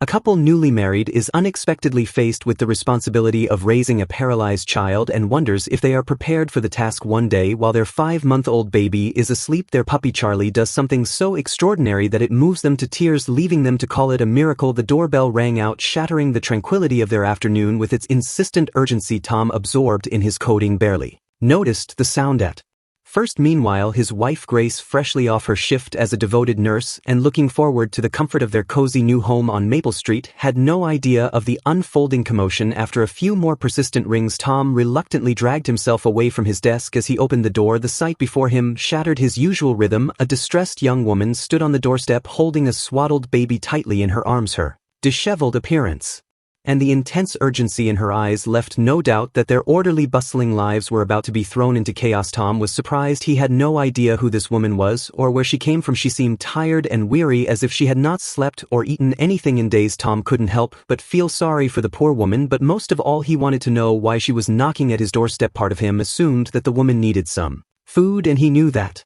A couple newly married is unexpectedly faced with the responsibility of raising a paralyzed child and wonders if they are prepared for the task. One day while their 5-month-old baby is asleep, their puppy Charlie does something so extraordinary that it moves them to tears, leaving them to call it a miracle. The doorbell rang out, shattering the tranquility of their afternoon with its insistent urgency. Tom, absorbed in his coding, barely noticed the sound at first. Meanwhile, his wife Grace, freshly off her shift as a devoted nurse and looking forward to the comfort of their cozy new home on Maple Street, had no idea of the unfolding commotion. After a few more persistent rings, Tom reluctantly dragged himself away from his desk. As he opened the door, the sight before him shattered his usual rhythm. A distressed young woman stood on the doorstep holding a swaddled baby tightly in her arms. Her disheveled appearance and the intense urgency in her eyes left no doubt that their orderly, bustling lives were about to be thrown into chaos. Tom was surprised. He had no idea who this woman was or where she came from. She seemed tired and weary, as if she had not slept or eaten anything in days. Tom couldn't help but feel sorry for the poor woman, but most of all he wanted to know why she was knocking at his doorstep. Part of him assumed that the woman needed some food, and he knew that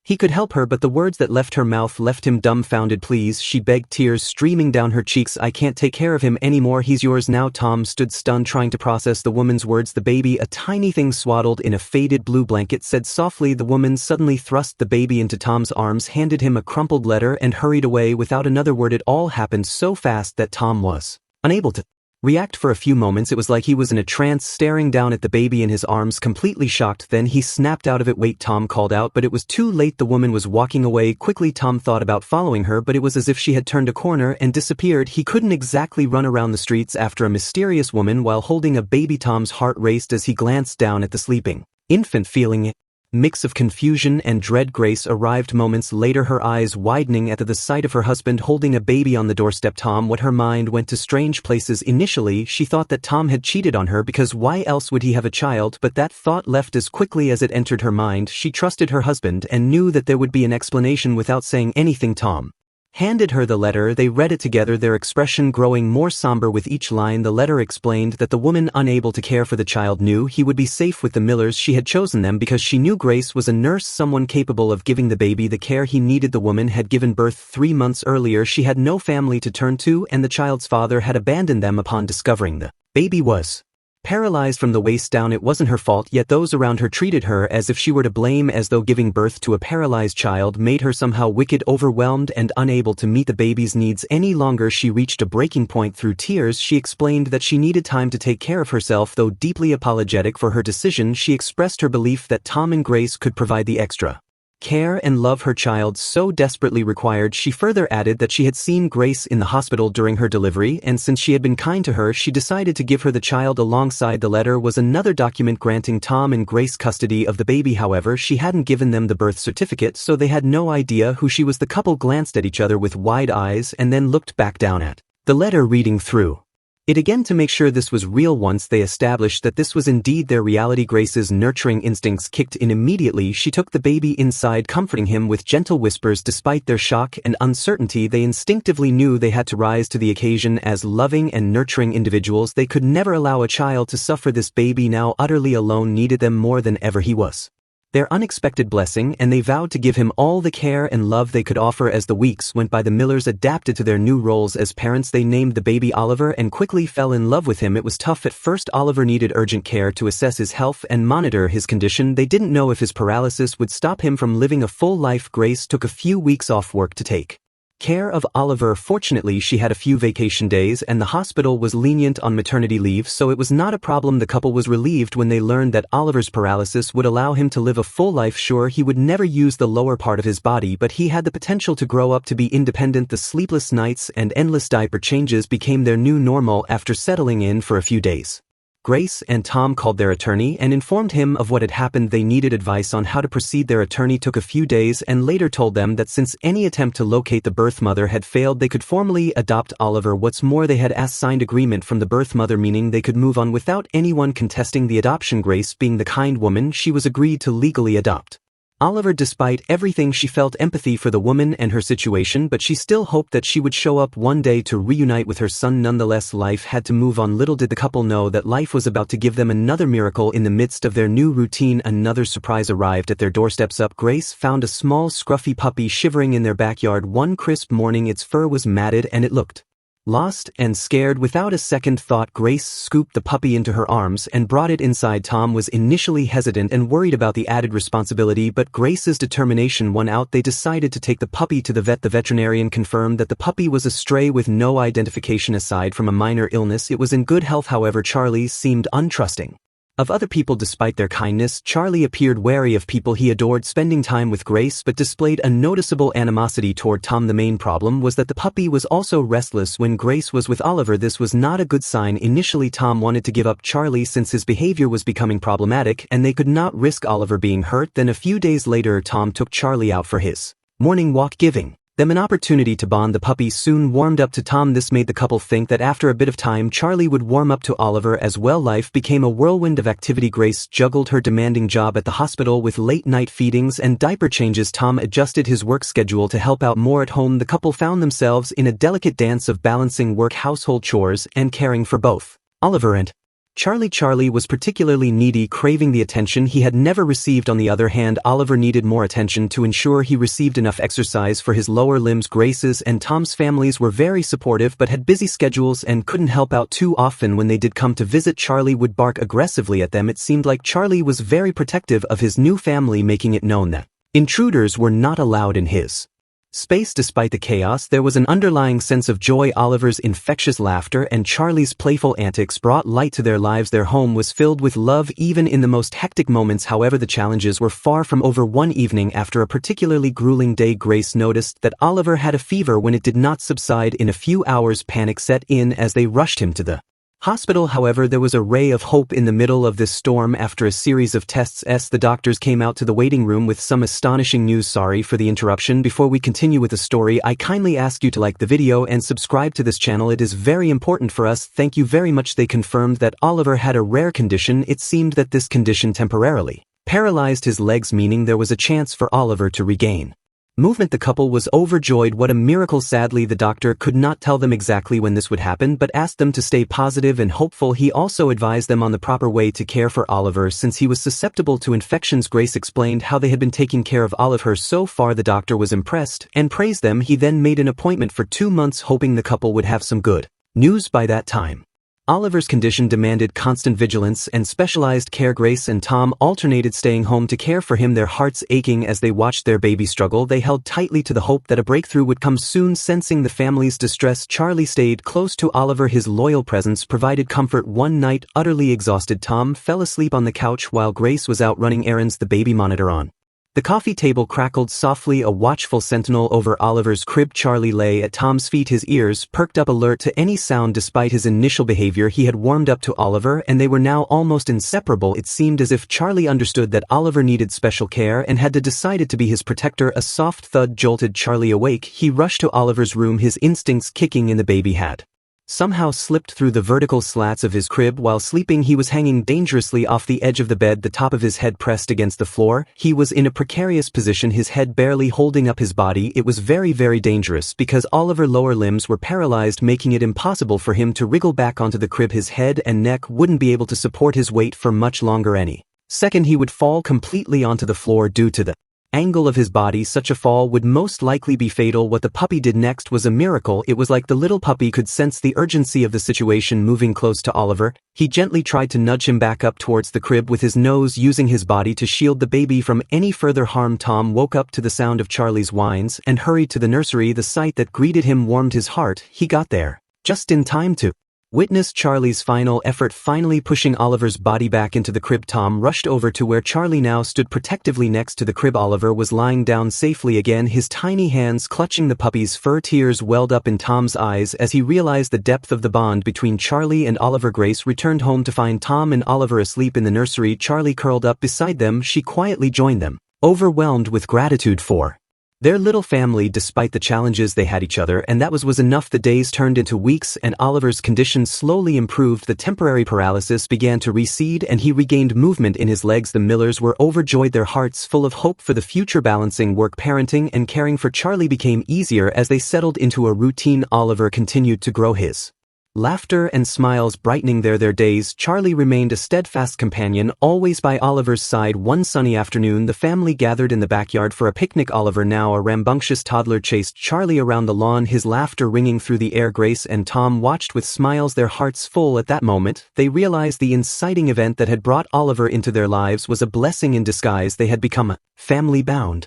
he could help her, but the words that left her mouth left him dumbfounded. "Please," she begged, tears streaming down her cheeks. "I can't take care of him anymore. He's yours now." Tom stood stunned, trying to process the woman's words. The baby, a tiny thing swaddled in a faded blue blanket, said softly. The woman suddenly thrust the baby into Tom's arms, handed him a crumpled letter, and hurried away without another word. It all happened so fast that Tom was unable to react for a few moments. It was like he was in a trance, staring down at the baby in his arms, completely shocked. Then he snapped out of it. "Wait," Tom called out, but it was too late. The woman was walking away quickly. Tom thought about following her, but it was as if she had turned a corner and disappeared. He couldn't exactly run around the streets after a mysterious woman while holding a baby. Tom's heart raced as he glanced down at the sleeping infant, feeling a mix of confusion and dread. Grace arrived moments later, her eyes widening at the sight of her husband holding a baby on the doorstep. Her mind went to strange places. Initially, she thought that Tom had cheated on her, because why else would he have a child? But that thought left as quickly as it entered her mind. She trusted her husband and knew that there would be an explanation. Without saying anything, Tom handed her the letter. They read it together, their expression growing more somber with each line. The letter explained that the woman unable to care for the child knew he would be safe with the Millers. She had chosen them because she knew Grace was a nurse, someone capable of giving the baby the care he needed. The woman had given birth 3 months earlier. She had no family to turn to, and the child's father had abandoned them upon discovering the baby was paralyzed from the waist down. It wasn't her fault, yet those around her treated her as if she were to blame, as though giving birth to a paralyzed child made her somehow wicked. Overwhelmed and unable to meet the baby's needs any longer, she reached a breaking point. Through tears, she explained that she needed time to take care of herself. Though deeply apologetic for her decision, she expressed her belief that Tom and Grace could provide the extra care and love her child so desperately required. She further added that she had seen Grace in the hospital during her delivery, and since she had been kind to her, she decided to give her the child. Alongside the letter was another document granting Tom and Grace custody of the baby. However, she hadn't given them the birth certificate, so they had no idea who she was. The couple glanced at each other with wide eyes and then looked back down at the letter, reading through it again to make sure this was real. Once they established that this was indeed their reality, Grace's nurturing instincts kicked in immediately. She took the baby inside, comforting him with gentle whispers. Despite their shock and uncertainty, they instinctively knew they had to rise to the occasion. As loving and nurturing individuals, they could never allow a child to suffer. This baby, now utterly alone, needed them more than ever. He was their unexpected blessing, and they vowed to give him all the care and love they could offer. As the weeks went by, the Millers adapted to their new roles as parents. They named the baby Oliver and quickly fell in love with him. It was tough at first. Oliver needed urgent care to assess his health and monitor his condition. They didn't know if his paralysis would stop him from living a full life. Grace took a few weeks off work to take care of Oliver. Fortunately, she had a few vacation days, and the hospital was lenient on maternity leave, so it was not a problem. The couple was relieved when they learned that Oliver's paralysis would allow him to live a full life. Sure, he would never use the lower part of his body, but he had the potential to grow up to be independent. The sleepless nights and endless diaper changes became their new normal. After settling in for a few days, Grace and Tom called their attorney and informed him of what had happened. They needed advice on how to proceed. Their attorney took a few days and later told them that since any attempt to locate the birth mother had failed, they could formally adopt Oliver. What's more, they had a signed agreement from the birth mother, meaning they could move on without anyone contesting the adoption. Grace, being the kind woman she was, agreed to legally adopt Oliver. Despite everything, she felt empathy for the woman and her situation, but she still hoped that she would show up one day to reunite with her son. Nonetheless, life had to move on. Little did the couple know that life was about to give them another miracle. In the midst of their new routine, another surprise arrived at their doorsteps. Grace found a small, scruffy puppy shivering in their backyard one crisp morning. Its fur was matted and it looked Lost and scared, without a second thought, Grace scooped the puppy into her arms and brought it inside. Tom was initially hesitant and worried about the added responsibility, but Grace's determination won out. They decided to take the puppy to the vet. The veterinarian confirmed that the puppy was a stray with no identification aside from a minor illness. It was in good health. However, Charlie seemed untrusting of other people. Despite their kindness, Charlie appeared wary of people he adored. Spending time with Grace but displayed a noticeable animosity toward Tom. The main problem was that the puppy was also restless when Grace was with Oliver. This was not a good sign. Initially, Tom wanted to give up Charlie since his behavior was becoming problematic and they could not risk Oliver being hurt. Then a few days later, Tom took Charlie out for his morning walk, giving them an opportunity to bond. The puppy soon warmed up to Tom. This made the couple think that after a bit of time, Charlie would warm up to Oliver as well. Life became a whirlwind of activity. Grace juggled her demanding job at the hospital with late-night feedings and diaper changes. Tom adjusted his work schedule to help out more at home. The couple found themselves in a delicate dance of balancing work, household chores, and caring for both Oliver and Charlie. Charlie was particularly needy, craving the attention he had never received. On the other hand, Oliver needed more attention to ensure he received enough exercise for his lower limbs. Grace's and Tom's families were very supportive but had busy schedules and couldn't help out too often. When they did come to visit, Charlie would bark aggressively at them. It seemed like Charlie was very protective of his new family, making it known that intruders were not allowed in his space. Despite the chaos, there was an underlying sense of joy. Oliver's infectious laughter and Charlie's playful antics brought light to their lives. Their home was filled with love even in the most hectic moments. However, the challenges were far from over. One evening, after a particularly grueling day, Grace noticed that Oliver had a fever. When it did not subside in a few hours, panic set in as they rushed him to the hospital. However, there was a ray of hope in the middle of this storm. After a series of tests, the doctors came out to the waiting room with some astonishing news. Sorry for the interruption. Before we continue with the story, I kindly ask you to like the video and subscribe to this channel. It is very important for us. Thank you very much. They confirmed that Oliver had a rare condition. It seemed that this condition temporarily paralyzed his legs, meaning there was a chance for Oliver to regain movement. The couple was overjoyed. What a miracle. Sadly, the doctor could not tell them exactly when this would happen, but asked them to stay positive and hopeful. He also advised them on the proper way to care for Oliver since he was susceptible to infections. Grace explained how they had been taking care of Oliver so far. The doctor was impressed and praised them. He then made an appointment for 2 months, hoping the couple would have some good news by that time. Oliver's condition demanded constant vigilance and specialized care. Grace and Tom alternated staying home to care for him, their hearts aching as they watched their baby struggle. They held tightly to the hope that a breakthrough would come soon. Sensing the family's distress, Charlie stayed close to Oliver. His loyal presence provided comfort. One night, utterly exhausted, Tom fell asleep on the couch while Grace was out running errands. The baby monitor on the coffee table crackled softly, a watchful sentinel over Oliver's crib. Charlie lay at Tom's feet, his ears perked up, alert to any sound. Despite his initial behavior, he had warmed up to Oliver and they were now almost inseparable. It seemed as if Charlie understood that Oliver needed special care and had decided to be his protector. A soft thud jolted Charlie awake. He rushed to Oliver's room, his instincts kicking in. The baby had somehow slipped through the vertical slats of his crib. While sleeping, he was hanging dangerously off the edge of the bed, the top of his head pressed against the floor. He was in a precarious position, his head barely holding up his body. It was very, very dangerous because Oliver's lower limbs were paralyzed, making it impossible for him to wriggle back onto the crib. His head and neck wouldn't be able to support his weight for much longer. Any second he would fall completely onto the floor due to the angle of his body. Such a fall would most likely be fatal. What the puppy did next was a miracle. It was like the little puppy could sense the urgency of the situation. Moving close to Oliver, he gently tried to nudge him back up towards the crib with his nose, using his body to shield the baby from any further harm. Tom woke up to the sound of Charlie's whines and hurried to the nursery. The sight that greeted him warmed his heart. He got there just in time to witness Charlie's final effort, finally pushing Oliver's body back into the crib. Tom rushed over to where Charlie now stood protectively next to the crib. Oliver was lying down safely again, his tiny hands clutching the puppy's fur. Tears welled up in Tom's eyes as he realized the depth of the bond between Charlie and Oliver. Grace returned home to find Tom and Oliver asleep in the nursery. Charlie curled up beside them. She quietly joined them, overwhelmed with gratitude for their little family. Despite the challenges, they had each other, and that was enough. The days turned into weeks and Oliver's condition slowly improved. The temporary paralysis began to recede and he regained movement in his legs. The Millers were overjoyed, their hearts full of hope for the future. Balancing work, parenting, and caring for Charlie became easier as they settled into a routine. Oliver continued to grow his Laughter and smiles brightening their days, Charlie remained a steadfast companion, always by Oliver's side. One sunny afternoon, the family gathered in the backyard for a picnic. Oliver, now a rambunctious toddler, chased Charlie around the lawn, his laughter ringing through the air. Grace and Tom watched with smiles, their hearts full. At that moment, they realized the inciting event that had brought Oliver into their lives was a blessing in disguise. They had become family bound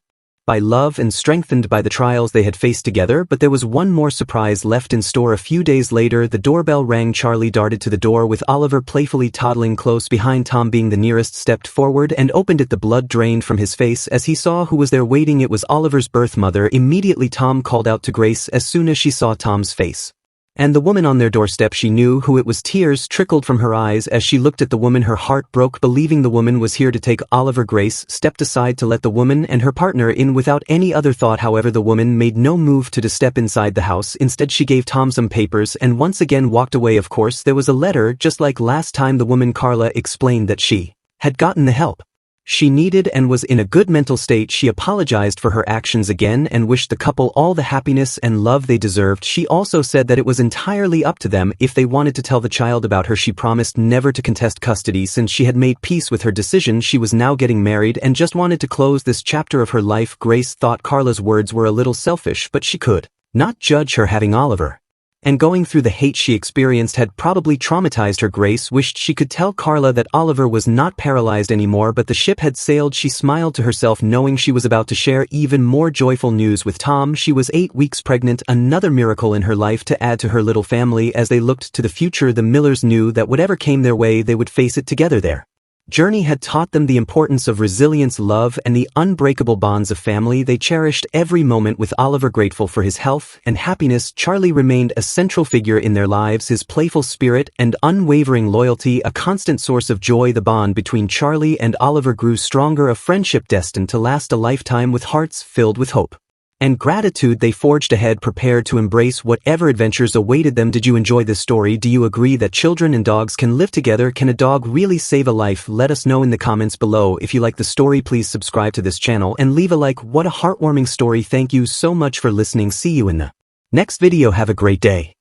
by love and strengthened by the trials they had faced together. But there was one more surprise left in store. A few days later, the doorbell rang. Charlie darted to the door, with Oliver playfully toddling close behind. Tom, being the nearest, stepped forward and opened it. The blood drained from his face as he saw who was there waiting. It was Oliver's birth mother. Immediately Tom called out to Grace as soon as she saw Tom's face and the woman on their doorstep. She knew who it was. Tears trickled from her eyes as she looked at the woman. Her heart broke, believing the woman was here to take Oliver. Grace stepped aside to let the woman and her partner in without any other thought. However, the woman made no move to step inside the house. Instead, she gave Tom some papers and once again walked away. Of course, there was a letter. Just like last time, the woman Carla explained that she had gotten the help she needed and was in a good mental state. She apologized for her actions again and wished the couple all the happiness and love they deserved. She also said that it was entirely up to them if they wanted to tell the child about her. She promised never to contest custody since she had made peace with her decision. She was now getting married and just wanted to close this chapter of her life. Grace thought Carla's words were a little selfish, but she could not judge her having Oliver and going through the hate she experienced had probably traumatized her. Grace wished she could tell Carla that Oliver was not paralyzed anymore, but the ship had sailed. She smiled to herself knowing she was about to share even more joyful news with Tom. She was 8 weeks pregnant, another miracle in her life to add to her little family. As they looked to the future, the Millers knew that whatever came their way, they would face it together. Their journey had taught them the importance of resilience, love, and the unbreakable bonds of family. They cherished every moment with Oliver. Grateful for his health and happiness, Charlie remained a central figure in their lives, his playful spirit and unwavering loyalty a constant source of joy. The bond between Charlie and Oliver grew stronger, a friendship destined to last a lifetime. With hearts filled with hope and gratitude, they forged ahead, prepared to embrace whatever adventures awaited them. Did you enjoy this story? Do you agree that children and dogs can live together? Can a dog really save a life? Let us know in the comments below. If you like the story, please subscribe to this channel and leave a like. What a heartwarming story. Thank you so much for listening. See you in the next video. Have a great day.